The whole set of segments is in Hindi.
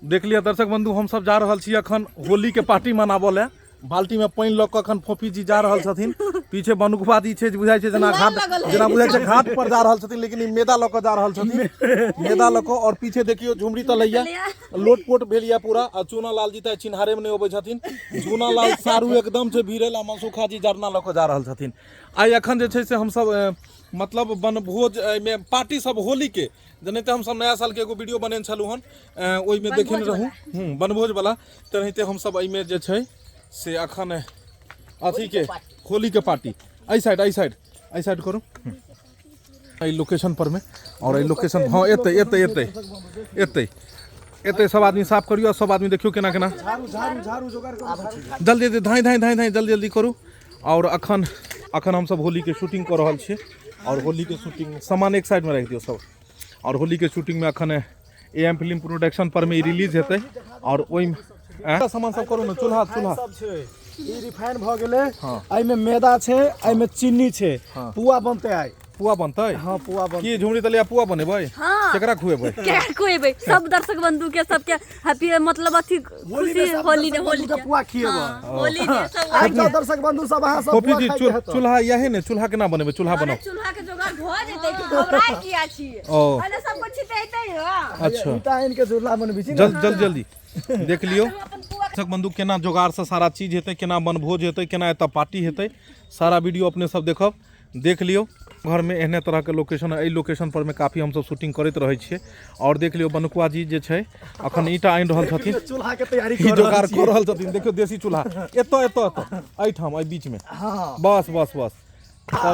देख लिया दर्शक बंधु, हम सब जा रहल छी अखन होली के पार्टी मनाबो ले। बाल्टी में पानी लग अखन फोफी जी जा रहल छथिन। पीछे बनुकवा जी छे, बुझाय छे जना घाट, जना बुझाय छे घाट पर जा रहल छथिन, लेकिन ई मेदा लग जा रहल छथिन। मेदा लग और पीछे देखियो झुमरी तलैया लोटपोट भेलिया पूरा। आ चूना लाल जी त चिन्हारे में नहीं होबै छथिन। चूना लाल सारू एकदम से भीड़ल आ मनसुखा जी जरना लग जा रहल छथिन। आइ अखन जे छे से हम सब मतलब बनभोज में पार्टी सब होली के जनाते हम सब नया साल के एगो वीडियो बनेने छलू हन, ओइ में देखेने रहूं बनभोज वाला। तेनाहिते हम सब में जे छै से अखन अथी के होली के पार्टी आई साइड करू आई लोकेशन पर में। और आई लोकेशन हाँ एते सब आदमी साफ करियो। सब आदमी देखियो केना केना जल्दी धाई जल्दी करू। और अखन हम सब होली के शूटिंग कर रहल छियै। और होली के शूटिंग सामान एक साइड में रख दियो सब। और होली के शूटिंग में अखन एम फिल्म प्रोडक्शन पर में रिलीज हेतै। और ओइ सामान सब करू न। चूल्हा सब छै, ई रिफाइन भ गेलै। एइ में मैदा छै, एइ में चीनी छै। पुआ बनतै आइ। पुआ बनतै? हां पुआ बनतै। की झुमरी तलिया पुआ बनेबै? केकरा खुएबै? केकरा खुएबै? सब दर्शक बंधु के सबके हैप्पी मतलब अथी खुशी होली के पुआ खिएबै। होली ने सब दर्शक बंधु सब अहाँ सब कॉपी जी चूल्हा यही ने। चूल्हा केना बनेबै? चूल्हा बनाओ। चूल्हा के जोगाड़ भ जेतै कि घबराई किया छी? अरे सब कुछ छिटैतै हो। अच्छा ईटा आइन के चूल्हा बनबै छी। जल्दी देख लियो दर्शक बंधु केना जोगाड़ से सारा चीज हेतै, केना बनभोज हेतै, केना एतऽ पार्टी हेतै। सारा वीडियो अपने सब देखब, देख लियो। घर में एहने तरह के लोकेशन, एहि लोकेशन पर में काफी हम सब शूटिंग करैत रहै छियै। और देख लियो बनुकवा जी जे छै अखन ईटा आनि रहल छथिन, चूल्हा के तैयारी कर जोगाड़ कर रहल छथिन। देखियो देसी चूल्हा एतऽ एहि ठाम एहि बीच में। बस सब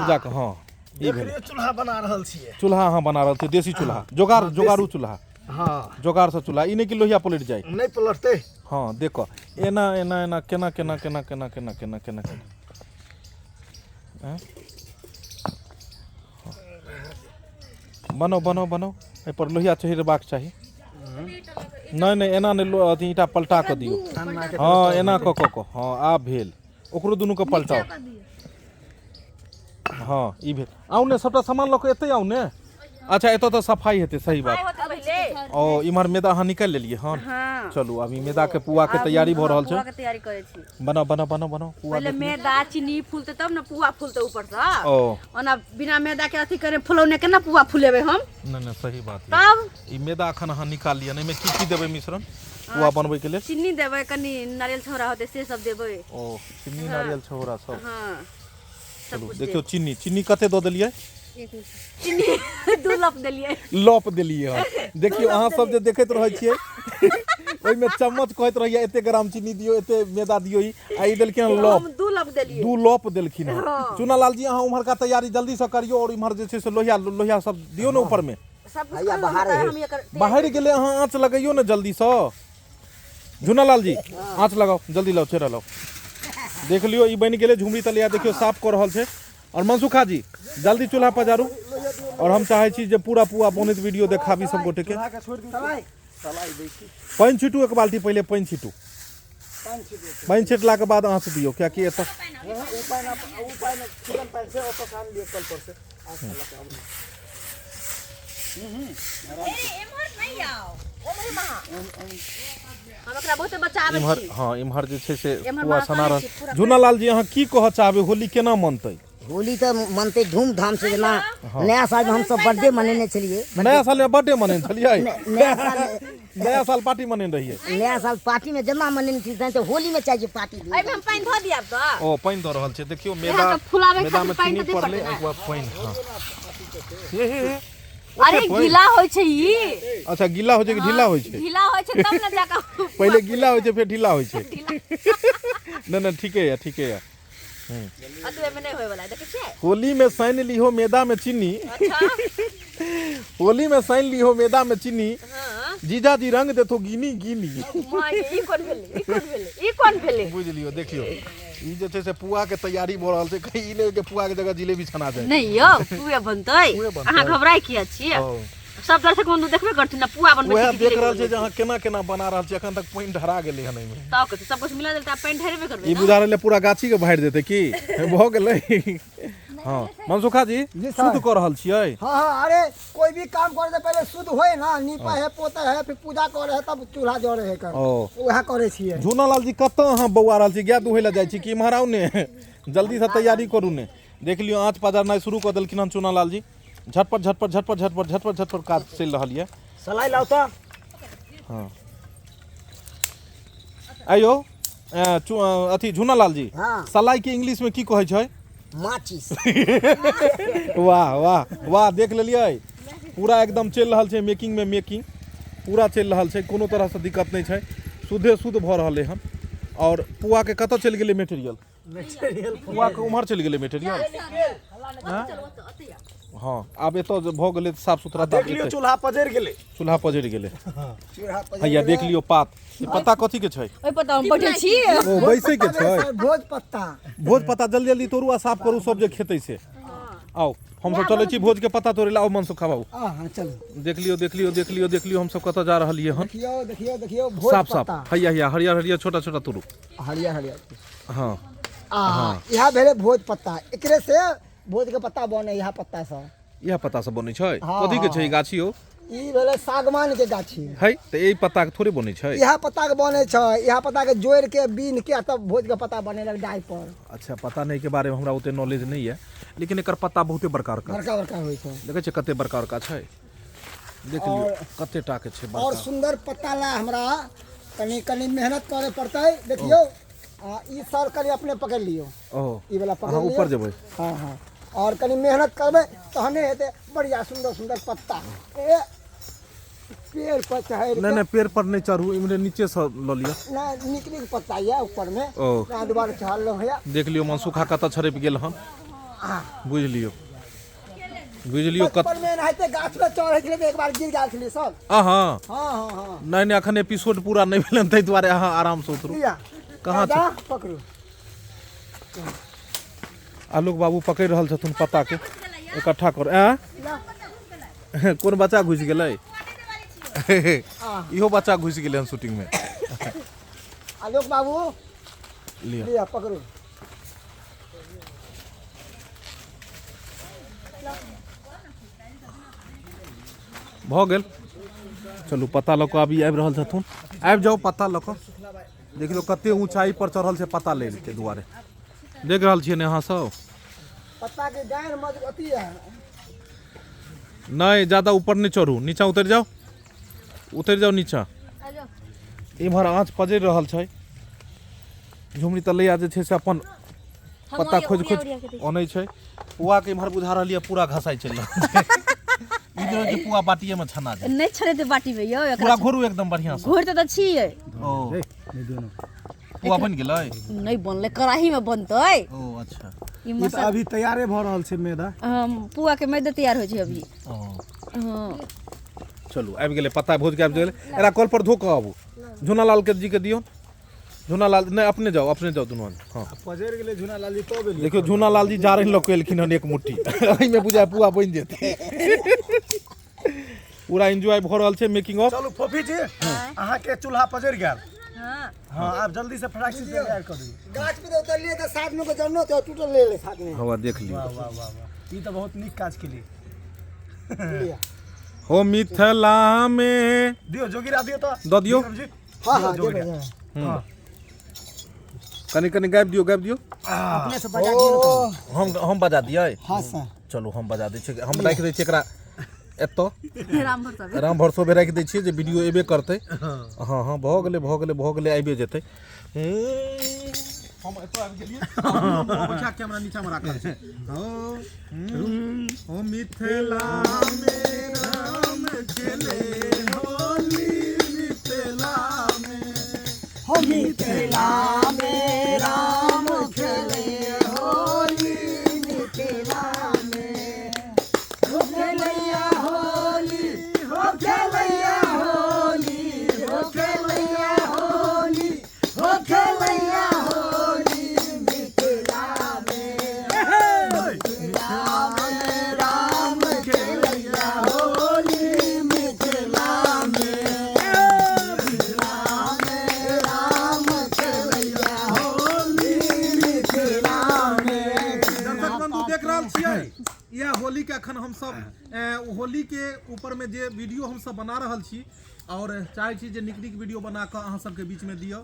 जाके हां ई भेलै चूल्हा बना रहल छियै। चूल्हा हां बना रहल छियै, देसी चूल्हा जोगाड़ू चूल्हा। हां जोगाड़ से चूल्हा, ई नहीं कि लोहिया पलट जाए। नहीं पलटते। हाँ देखो एना केना बनो ए पर लोहिया चढ़बाक चाहिए। नहीं एना नहीं अथी ईटा पलटा के दियो। हाँ एना क हाँ आब भेल। ओकरो दुनू के पलटाओ। हाँ ई भेल। आउ ने सबटा सामान ल के एतै आउ ने। अच्छा एतो तो सफाई हेतै, सही बात। ओ इमहर मैदा अहाँ निकाल लेलिए। हाँ चलू अभी मैदा के पुआ के तैयारी भ रहल छै। पुआ के तैयारी करे छी। बना पुआ। पहले मैदा चीनी फूलते तब ना पुआ फूलते ऊपर से। ओना बिना मैदा के अथी करे फुलौने केना पुआ फुलेबे हम? नहीं सही बात। तब ई मैदा अखन अहाँ निकाल लिया। नहीं में की देबै मिश्रण पुआ बनबै के लिए? चीनी देबै, कनी नारियल छोड़ा होते से सब देबै। ओ चीनी नारियल छोड़ा सब। हां चलू देखियो चीनी कते द देलिए? चीनी 2 लप देलिए। देखियो अहाँ सब जे देखैत रहै छियै ओइ में चम्मच कहैत रहिए एते ग्राम चीनी दियो, एते मैदा दियो। आ ई देलखिन लप। 2 लप देलिए। 2 लप देलखिन। चूना लाल जी अहाँ उम्हर का तैयारी जल्दी से करियो। और इम्हर जे छै से लोहिया सब दियो ने ऊपर में। सब बाहर गेले अहाँ आँच लगाइयो ने जल्दी से। चूना लाल जी आँच लगाओ जल्दी, लाओ चेहरा लाओ। देख लियो ई बन गेले झुमरी तलिया। देखियो साफ कर रहल छै। और मनसुखा जी जल्दी चूल्हा पजारू। और हम चाहे छी जे पूरा बनैत वीडियो देखाबी सब गोटे के। पानी छिटू एक बाल्टी पहले पानी छिटू। पानी छिटला के बाद आँच दियो, क्या कि एतऽ इम्हर जे छै से पुआ सना रहल। झूना लाल जी अहाँ की कह चाहबे होली केना मनतै? होली तो मनते धूमधाम से। जना नया साल में हम सब बर्थडे मनेने चलिए। नया साल में बर्थडे मनेने चलिए? नया साल पार्टी मनेने रहिए? नया साल पार्टी में जमा मनेने छी तो होली में चाहिए पार्टी। एइ में हम पानी ध दिया त। ओ पानी द रहल छै। देखियो मैदा में चीनी पड़ले एक बार पानी। हां हे अरे गीला होय छै ई। अच्छा गीला होय छै कि ढीला होय छै? गीला होय छै तब न जाका पहले गीला होय छै फिर ढीला होय छै। नहीं ठीके है। अतबे में नहीं होय वाला देखे छियै। होली में साइन लिहो मैदा में चीनी। अच्छा होली में साइन लिहो मैदा में चीनी। जीजा जी रंग देथो गिनी। ई कोन भेले? बुझ लियो। देखियो ई जे छै से पुआ के तैयारी भ रहल छै। कहीं ले के पुआ के जगह जिलेबी छना जाए। नहीं यो पुआ बनतै। अहाँ घबराई किया छियै? सब दर्शक बंधु देखबे करथिन ना पुआ बनबै छी। ओहे देख रहल छै जे अहाँ केना बना रहल छी। अखन तक पानी ढरा गेलै हन एमे। तब सब कुछ मिला देल त पानी ढरेबे करबै। ई बुझा रहले पूरा गाछी के भाइर देतै की? भ गेलै। हाँ मनसुखा जी जी सर। शुद्ध कर रहल छियै। हाँ हाँ, अरे कोई भी काम करे से पहले शुद्ध होए ना, नीपा है पोता है फिर पूजा करे है तब चूल्हा जड़े है कर ओ वह करे छियै। झूनालाल जी कत अहाँ बौआ रहल छी, गाय दुहै लए जाइ छी कि इम्हर आउ ने जल्दी से तैयारी करू ने। देख लियो आँच पजारनाइ शुरू कऽ देलखिन हन चूनालाल जी। झटपट झटपट झटपट झटपट झटपट झटपट काज चलि रहल यऽ। सलाई लाओ तो। हाँ आइयो अथी झूनालाल जी, हाँ। सलाई के इंग्लिश में की कहै छै? माचिस। वाह वाह वाह, देख लेलियै पूरा एकदम चलि रहल छै मेकिंग में मेकिंग पूरा चलि रहल छै, कोनो तरह से दिक्कत नहीं छै, शुद्धे शुद्ध भऽ रहलै हन। और पुआ के कतऽ चलि गेलै मेटेरियल? पुआ के उम्हर चलि गेलै मेटेरियल। हाँ आब एतऽ भऽ गेलै साफ सुथरा। देख लियो चूल्हा पजरि गेलै। चूल्हा पजरि गेलै। हैया देख लियो पात, ई पत्ता कथी के छै? ओइ पता हम बैठे छी। ओ बैसे के छै? भोज पत्ता। भोज पत्ता जल्दी जल्दी तोड़ू आ साफ करू सब जे खेतै से। आओ हम सब चलै छी भोज के पत्ता तोड़े ला। आओ मनसुखा बाबू हाँ चलो देख लियो देख लियो देख लियो देख लियो हम सब कतऽ जा रहलियै हन। देखियो देखियो देखियो भोज साफ साफ पत्ता। हैया हैया हरियर हरियर छोटा छोटा तोड़ू। हरियर हरियर। हाँ यह भेले भोज पत्ता, एकरे से भोज के पत्ता बने। यह पत्ता से यह पत्ता सब बनै छै? हाँ, कथी के छै ई गाछी हो? ई भेले सागवान के गाछी है त एही पत्ता के थोड़े बनै छै? यह पत्ता के बने छै। यह पत्ता के जोड़ के बीन के तब भोज के पत्ता बनेलक डाई पर। अच्छा पता नहीं के बारे में हमरा ओते नॉलेज नहीं है, लेकिन एकर पत्ता बहुते बड़का बड़का बड़का बड़का होइ छै। देखै छै कते बड़का बड़का छै। देख लियो कते टा के छै और बड़का। सुंदर पत्ता ला हमरा कनी कनी मेहनत करे पड़तै। देखियो ई सर कनी अपने पकड़ लियो, ओह ई वाला पकड़ अहाँ लियो। ऊपर जेबै। हाँ हाँ, और कनी मेहनत करबै तहने हेतै बढ़िया सुंदर सुंदर पत्ता। ए पेड़ पर चढ़ नहीं नहीं पेड़ पर नहीं चढ़ू, इमरे नीचे से ल लियो। ना निक निक पत्ता ये ऊपर में ओह ना दोबारा चढ़ लो भैया। देख लियो मनसुखा कतऽ छरपि गेल हन, बुझ लियो बुझ लियो कत। बचपन में रहते गाछ पे चढ़े के लिए एक बार गिर गेल छली सब। हाँ हाँ हाँ हाँ, नहीं नहीं अखन एपिसोड पूरा नहीं भेलन ताहि दुआरे अहाँ आराम से उतरू। लिया कहाँ छै? जा पकड़ू। आलोक बाबू पकड़ि रहल छथुन पत्ता के इकट्ठा कर। कोन बच्चा घुसि गेलै? इहो बच्चा घुसि गेलै हन शूटिंग में। आलोक बाबू लिया लिया पकड़ू। भऽ गेल। चलू पत्ता लऽ कऽ अभी आबि रहल छथुन, आबि जाओ पत्ता लऽ कऽ। देख लो कते ऊंचाई पर चढ़ल छै पत्ता ले के दुआरे, देख रहल छियै ने अहाँ सब? पत्ता के डाढ़ मजबूती है। नहीं ज्यादा ऊपर नहीं चढ़ू, नीचा उतर जाओ, उतर जाओ नीचा। इम्हर आँच पजरि रहल छै। झुमरी तलैया जे छै से अपन पत्ता खोज खोज अनै छै। पुआ के इम्हर बुझा रहल यऽ पूरा घसाई चलि रहल छै। ई जे होइ छै पुआ बाटिये में छना जाय। नहीं छड़े दे बाटी में यो पूरा घोरू एकदम बढ़िया से। घोर त छियै। ओ पुआ बनि गेलै? नहीं बनले, कढ़ाई में बनतै। ओ अच्छा ई ई तो मसाला अभी तैयारे भ रहल छै मैदा। पुआ के मैदा तैयार हो छै अभी। ओ हाँ चलू आबि गेलै पत्ता भोज के आबि गेलै। एरा कल पर धो कऽ आबू, झूनालाल के जी के दियौ। झूनालाल नहीं अपने जाओ दुनू आदमी। हाँ पजरि गेलै झुना लाली तो बेली। देखियो झूनालाल जी जारनि लऽ के एलखिन हन एक मुट्ठी। एहि में बुझाय पुआ बनि जेतै। पूरा एंजॉय भऽ रहल छै मेकिंग ऑफ। चलू फोफी जी अहाँ के चूल्हा पजरि गेल। हाँ हाँ आप जल्दी से फटाक से तैयार कर दियौ। गाछ पे तो उतर लिए तो साथ में को जन्नो तो टूटल ले ले साथ में। हवा देख लियो। वाह वाह वाह वाह, ई तो बहुत नीक काज केली। लिया हो मिथिला में दियो जोगिरा दियो तो दऽ दियौ। हाँ हाँ जोगिरा। दे हाँ कनी कनी गाबि दियौ गाबि दियौ। अपने से बजा दियो। हम बजा दियै? हाँ सर। चलू हम बजा दै छियै, हम राखि दै छियै एकरा एतऽ राम भर राम भरसोबे राखि दै छियै जे वीडियो एबे करतै। हाँ हाँ भऽ गेलै आबि जेतै। हम एतऽ आबि गेलियै। बचा कैमरा नीचा में राखल छै। हो मिथिला में राम खेले होली मिथिला में। हो मिथिला में राम खेले होली मिथिला में। हो खेलैया होली, हो खेलैया होली, हो खेलैया होली, हो खेलैया होली मिथिला में। मिथिला में राम खेलैया होली मिथिला में। मिथिला में राम खेलैया अखन हम सब होली के ऊपर में जे वीडियो हम सब बना रहल छी और चाहे छी जे नीक नीक वीडियो बना कऽ अहाँ सबके बीच में दियो।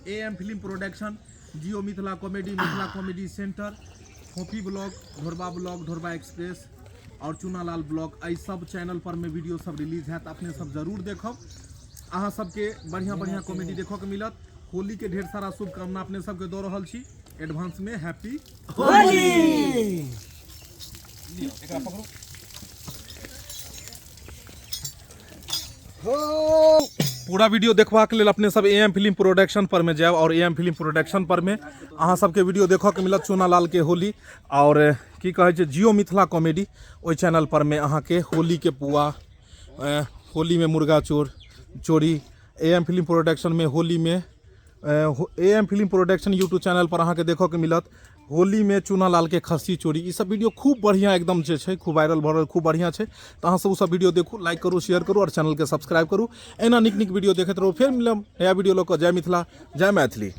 AM film production, Jio Mithila comedy centre, फोफी ब्लॉग, ढोरबा एक्सप्रेस और चूनालाल ब्लॉग, एहि सब चैनल पर में वीडियो सब रिलीज हैत। अपने सब जरूर देखब, अहाँ सबके बढ़िया बढ़िया कॉमेडी देखो के मिलत। होली के ढेर सारा शुभकामना अपने सबके दो रहल छी एडवांस में। हैप्पी होली। एकरा पकड़ो। पूरा वीडियो देखबा के लेल अपने सब AM फिल्म प्रोडक्शन पर में जाएब और AM फिल्म प्रोडक्शन पर में अहाँ सबके वीडियो देखो के मिलत चूनालाल के होली और की कहे छै जियो मिथिला कॉमेडी, ओइ चैनल पर में अहाँ के होली के पुआ, होली में मुर्गा चोरी, AM फिल्म प्रोडक्शन में होली में AM film production YouTube channel पर अहाँ के देखो के मिलत होली में चूनालाल के खस्सी चोरी। ई सब वीडियो खूब बढ़िया एकदम जे छै खूब वायरल भऽ रहल, खूब बढ़िया छै। तो अहाँ सब सब वीडियो देखू, लाइक करू, शेयर करू और चैनल के सब्सक्राइब करू। एना नीक नीक वीडियो देखैत रहू। फिर मिलब नया वीडियो लऽ कऽ। जय मिथिला, जय मैथिली।